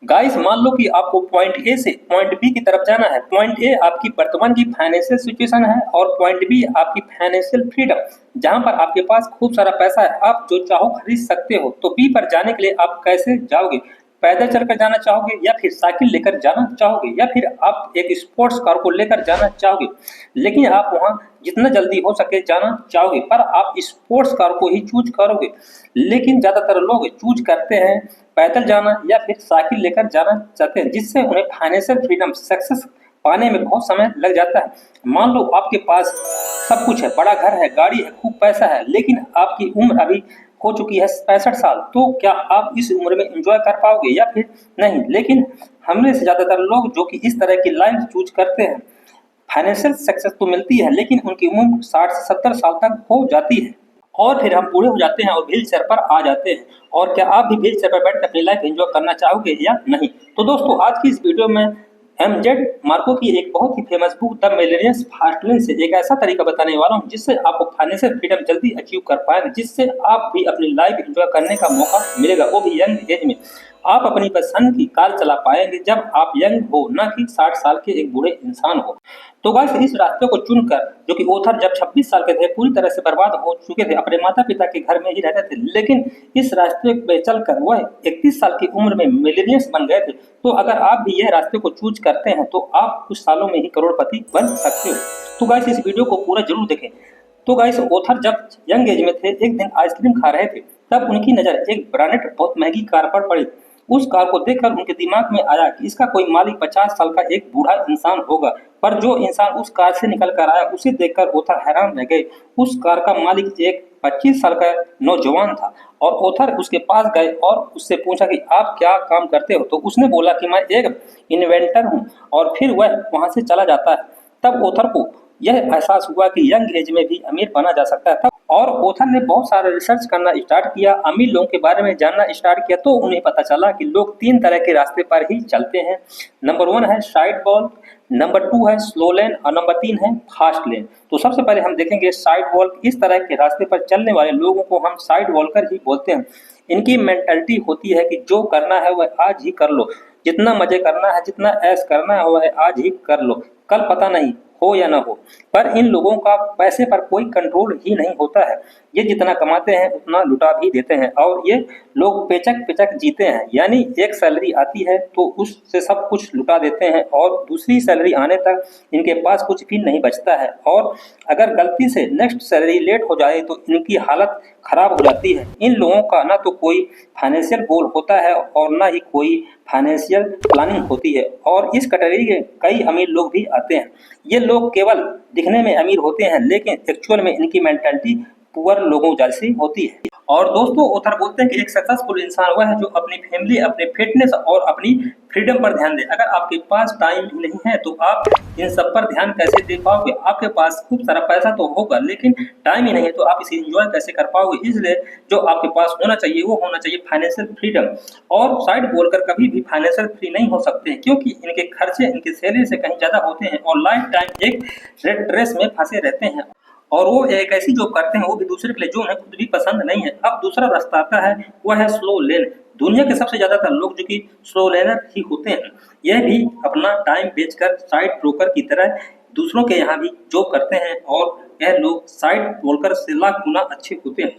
Guys मान लो कि आपको पॉइंट ए से पॉइंट बी की तरफ जाना है। पॉइंट ए आपकी वर्तमान की फाइनेंशियल सिचुएशन है और पॉइंट बी आपकी फाइनेंशियल फ्रीडम, जहां पर आपके पास खूब सारा पैसा है, आप जो चाहो खरीद सकते हो। तो बी पर जाने के लिए आप कैसे जाओगे? पैदल चलकर जाना चाहोगे या फिर साइकिल लेकर जाना चाहोगे या फिर आप एक स्पोर्ट्स कार को लेकर जाना चाहोगे? लेकिन आप वहां जितना जल्दी हो सके जाना चाहोगे, पर आप स्पोर्ट्स कार को ही चूज करोगे। लेकिन ज्यादातर लोग चूज करते हैं पैदल जाना या फिर साइकिल लेकर जाना चाहते हैं, जिससे उन्हें फाइनेंशियल फ्रीडम सक्सेस पाने में बहुत समय लग जाता है। मान लो आपके पास सब कुछ है, बड़ा घर है, गाड़ी है, खूब पैसा है, लेकिन आपकी उम्र अभी हो चुकी है 65 साल। तो क्या आप इस उम्र में एंजॉय कर पाओगे या फिर नहीं? लेकिन हमने से ज्यादातर लोग जो कि इस तरह की लाइफ चूज करते हैं, फाइनेंशियल सक्सेस तो मिलती है लेकिन उनकी उम्र 60 से 70 साल तक हो जाती है और फिर हम बूढ़े हो जाते हैं और व्हील चेयर पर आ जाते हैं। और क्या आप भी व्हील चेयर पर बैठ कर अपनी लाइफ एंजॉय करना चाहोगे या नहीं? तो दोस्तों आज की इस वीडियो में एमजेड मार्को की एक बहुत ही famous book the millennials fast lane से एक ऐसा तरीका बताने वाला हूं जिससे आपको फाइनेंशियल फ्रीडम जल्दी अचीव कर पाएंगे, जिससे आप भी अपनी लाइफ एंजॉय करने का मौका मिलेगा, वो भी यंग एज में। आप अपनी पसंद की कार चला पाएंगे जब आप यंग हो, ना कि 60 साल के एक बूढ़े इंसान हो। तो गाइस इस रास्ते को चुनकर, जो कि ओथर जब 26 साल के थे पूरी तरह से बर्बाद हो चुके थे, अपने माता पिता के घर में ही रहते थे, लेकिन इस रास्ते पे चलकर वह 31 साल की उम्र में मिलेनियस बन गए थे। तो अगर आप भी यह रास्ते को चूज करते हैं तो आप कुछ सालों में ही करोड़पति बन सकते हो। तो गाइस इस वीडियो को पूरा जरूर देखें। तो गाइस ओथर जब यंग एज में थे, एक दिन आइसक्रीम खा रहे थे, तब उनकी नजर एक ब्रांडेड बहुत महंगी कार पर पड़ी। उस कार को देखकर उनके दिमाग में आया कि इसका कोई मालिक 50 साल का एक बूढ़ा इंसान होगा। पर जो इंसान उस कार से निकल कर आया उसे देखकर ओथर हैरान रह गए। उस कार का मालिक एक 25 साल का नौजवान था और ओथर उसके पास गए और उससे पूछा कि आप क्या काम करते हो? तो उसने बोला कि मैं एक इन्वेंटर हूँ, और फिर वह वहां से चला जाता है। तब ओथर को यह एहसास हुआ कि यंग एज में भी अमीर बना जा सकता है। और ओथर ने बहुत सारा रिसर्च करना स्टार्ट किया, अमीर लोगों के बारे में जानना स्टार्ट किया। तो उन्हें पता चला कि लोग 3 तरह के रास्ते पर ही चलते हैं। नंबर 1 है साइड वॉक, नंबर 2 है स्लो लेन और नंबर 3 है फास्ट लेन। तो सबसे पहले हम देखेंगे साइड वॉक। इस तरह के रास्ते पर चलने वाले लोगों को हम साइड वॉकर ही बोलते हैं। इनकी मेंटालिटी होती है कि जो करना है वह आज ही कर लो, जितना मजे करना है, जितना ऐश करना है वह आज ही कर लो, कल पता नहीं हो या ना हो। पर इन लोगों का पैसे पर कोई कंट्रोल ही नहीं होता है। ये जितना कमाते हैं उतना लुटा भी देते हैं और ये लोग पेचक पेचक जीते हैं, यानी एक सैलरी आती है तो उससे सब कुछ लुटा देते हैं और दूसरी सैलरी आने तक इनके पास कुछ भी नहीं बचता है। और अगर गलती से नेक्स्ट सैलरी लेट हो जाए तो इनकी हालत खराब हो जाती है। इन लोगों का ना तो कोई फाइनेंशियल गोल होता है और ना ही कोई फाइनेंशियल प्लानिंग होती है। और इस कैटेगरी के कई अमीर लोग भी आते हैं। ये लोग केवल दिखने में अमीर होते हैं लेकिन एक्चुअल में इनकी मेंटालिटी पुअर लोगों जैसी होती है। और दोस्तों ऑथर बोलते हैं कि एक सक्सेसफुल इंसान वह है जो अपनी फैमिली, अपने फिटनेस और अपनी फ्रीडम पर ध्यान दे। अगर आपके पास टाइम ही नहीं है तो आप इन सब पर ध्यान कैसे दे पाओगे? आपके पास खूब सारा पैसा तो होगा लेकिन टाइम ही नहीं है तो आप इसे एंजॉय कैसे कर पाओगे? इसलिए जो आपके पास होना चाहिए वो होना चाहिए फाइनेंशियल फ्रीडम। और साइड बोलकर कभी भी फाइनेंशियल फ्री नहीं हो सकते क्योंकि इनके खर्चे इनकी सैलरी से कहीं ज्यादा होते हैं और लाइफ टाइम एक रेट रेस में फंसे रहते हैं। और वो एक ऐसी जॉब करते हैं वो भी दूसरे के लिए जो उन्हें खुद भी पसंद नहीं है। अब दूसरा रास्ता आता है, वह है स्लो लेन। दुनिया के सबसे ज्यादातर लोग जो कि स्लो लेनर ही होते हैं, यह भी अपना टाइम बेचकर साइड ब्रोकर की तरह दूसरों के यहाँ भी जॉब करते हैं। और यह लोग साइड ब्रोकर से लाख गुना अच्छे होते हैं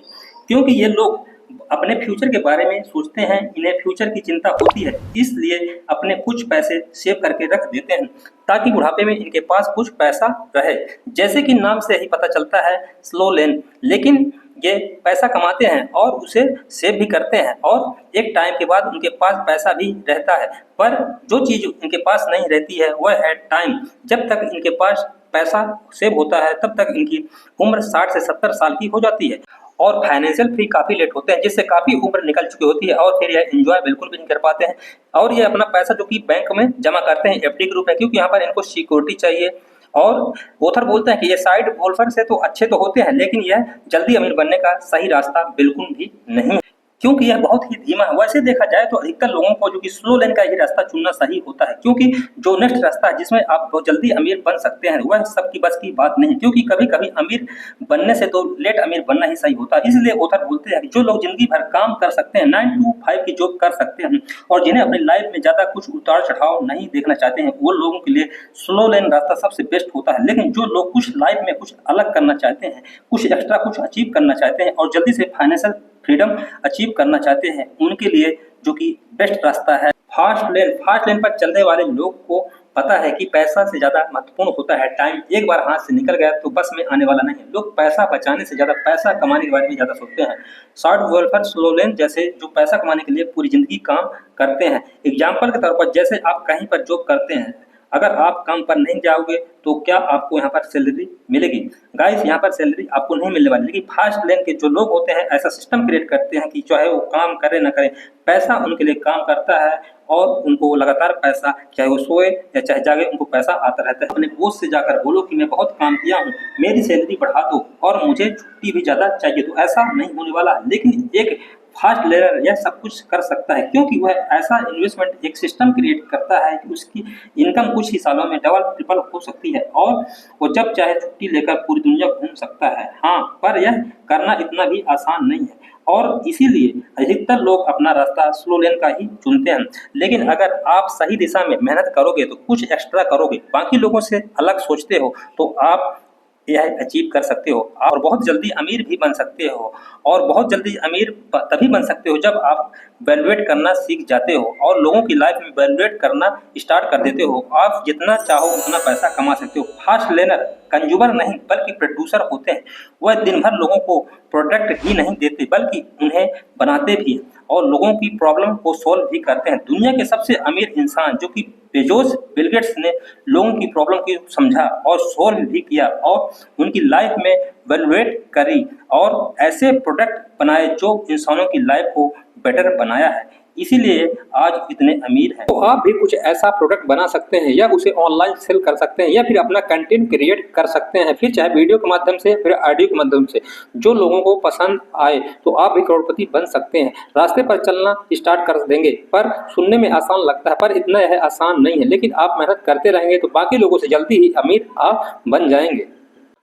क्योंकि ये लोग अपने फ्यूचर के बारे में सोचते हैं, इन्हें फ्यूचर की चिंता होती है, इसलिए अपने कुछ पैसे सेव करके रख देते हैं ताकि बुढ़ापे में इनके पास कुछ पैसा रहे। जैसे कि नाम से ही पता चलता है स्लो लेन, लेकिन ये पैसा कमाते हैं और उसे सेव भी करते हैं और एक टाइम के बाद उनके पास पैसा भी रहता है। पर जो चीज इनके पास नहीं रहती है वह है टाइम। जब तक इनके पास पैसा सेव होता है तब तक इनकी उम्र 60 से 70 साल की हो जाती है और फाइनेंशियल फ्री काफी लेट होते हैं, जिससे काफी उम्र निकल चुकी होती है और फिर यह एंजॉय बिल्कुल भी नहीं कर पाते हैं। और ये अपना पैसा जो कि बैंक में जमा करते हैं एफडी के रूप में, क्योंकि यहाँ पर इनको सिक्योरिटी चाहिए। और ऑथर बोलते हैं कि ये साइड गोल्फर से तो अच्छे तो होते हैं लेकिन यह जल्दी अमीर बनने का सही रास्ता बिल्कुल भी नहीं है। क्योंकि यह बहुत ही धीमा है। वैसे देखा जाए तो अधिकतर लोगों को जो कि स्लो लेन का ही रास्ता चुनना सही होता है, क्योंकि जो नेक्स्ट रास्ता है जिसमें आप बहुत जल्दी अमीर बन सकते हैं वह सबकी बस की बात नहीं, क्योंकि कभी-कभी अमीर बनने से तो लेट अमीर बनना ही सही होता है। इसलिए ऑथर बोलते हैं कि जो लोग जिंदगी भर काम कर सकते हैं, 9 to 5 की जॉब कर सकते हैं और जिन्हें अपनी लाइफ में ज्यादा कुछ उतार-चढ़ाव नहीं देखना चाहते हैं, वो लोगों के लिए स्लो लेन रास्ता सबसे बेस्ट होता है। लेकिन जो लोग कुछ लाइफ में कुछ अलग करना चाहते हैं, कुछ एक्स्ट्रा कुछ अचीव करना चाहते हैं और जल्दी से फाइनेंशियल फ्रीडम अचीव करना चाहते हैं, उनके लिए जो कि बेस्ट रास्ता है फास्ट लेन पर चलने वाले लोग को पता है कि पैसा से ज्यादा महत्वपूर्ण होता है टाइम। एक बार हाथ से निकल गया तो बस में आने वाला नहीं है। लोग पैसा बचाने से ज्यादा पैसा कमाने के बारे में ज्यादा सोचते हैं। शॉर्ट वेलफेयर स्लो लेन जैसे जो पैसा कमाने के लिए पूरी जिंदगी काम करते हैं। एग्जाम्पल के तौर पर जैसे आप कहीं पर जॉब करते हैं, अगर आप काम पर नहीं जाओगे तो क्या आपको यहाँ पर सैलरी मिलेगी? गाइस, यहाँ पर सैलरी आपको नहीं मिलने वाली। लेकिन फास्ट लेन के जो लोग होते हैं ऐसा सिस्टम क्रिएट करते हैं कि चाहे वो काम करे ना करे, पैसा उनके लिए काम करता है और उनको लगातार पैसा, चाहे वो सोए या चाहे जागे, उनको पैसा आता रहता है। अपने बॉस से जाकर बोलो कि मैं बहुत काम किया हूँ, मेरी सैलरी बढ़ा दो और मुझे छुट्टी भी ज़्यादा चाहिए, तो ऐसा नहीं होने वाला। लेकिन एक फास्ट लेनर यह सब कुछ कर सकता है, क्योंकि वह ऐसा इन्वेस्टमेंट एक सिस्टम क्रिएट करता है कि उसकी इनकम कुछ ही सालों में डबल ट्रिपल हो सकती है और वो जब चाहे छुट्टी लेकर पूरी दुनिया घूम सकता है। हाँ, पर यह करना इतना भी आसान नहीं है और इसीलिए अधिकतर लोग अपना रास्ता स्लो लेन का ही चुनते हैं। लेकिन अगर आप सही दिशा में मेहनत करोगे तो कुछ एक्स्ट्रा करोगे, बाकी लोगों से अलग सोचते हो, तो आप यह अचीव कर सकते हो और बहुत जल्दी अमीर भी बन सकते हो। और बहुत जल्दी अमीर तभी बन सकते हो जब आप वैल्यूएट करना सीख जाते हो और लोगों की लाइफ में वैल्यूएट करना स्टार्ट कर देते हो। आप जितना चाहो उतना पैसा कमा सकते हो। फास्ट लेनर कंज्यूमर नहीं बल्कि प्रोड्यूसर होते हैं। वह दिन भर लोगों को प्रोडक्ट ही नहीं देते बल्कि उन्हें बनाते भी हैं और लोगों की प्रॉब्लम को सॉल्व भी करते हैं। दुनिया के सबसे अमीर इंसान जो कि बेजोस, बिल गेट्स ने लोगों की प्रॉब्लम को समझा और सॉल्व भी किया और उनकी लाइफ में वैल्यूएट करी और ऐसे प्रोडक्ट बनाए जो इंसानों की लाइफ को बेटर बनाया है, इसीलिए आज इतने अमीर हैं। तो आप भी कुछ ऐसा प्रोडक्ट बना सकते हैं या उसे ऑनलाइन सेल कर सकते हैं या फिर अपना कंटेंट क्रिएट कर सकते हैं, फिर चाहे वीडियो के माध्यम से फिर ऑडियो के माध्यम से, जो लोगों को पसंद आए तो आप भी करोड़पति बन सकते हैं। रास्ते पर चलना स्टार्ट कर देंगे, पर सुनने में आसान लगता है, पर इतना यह आसान नहीं है। लेकिन आप मेहनत करते रहेंगे तो बाकी लोगों से जल्दी ही अमीर आप बन जाएंगे।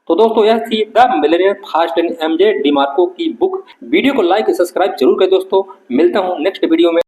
तो दोस्तों, यह थी the millionaire fast lane MJ DeMarco की बुक। वीडियो को लाइक सब्सक्राइब जरूर करें दोस्तों। मिलता हूँ नेक्स्ट वीडियो में।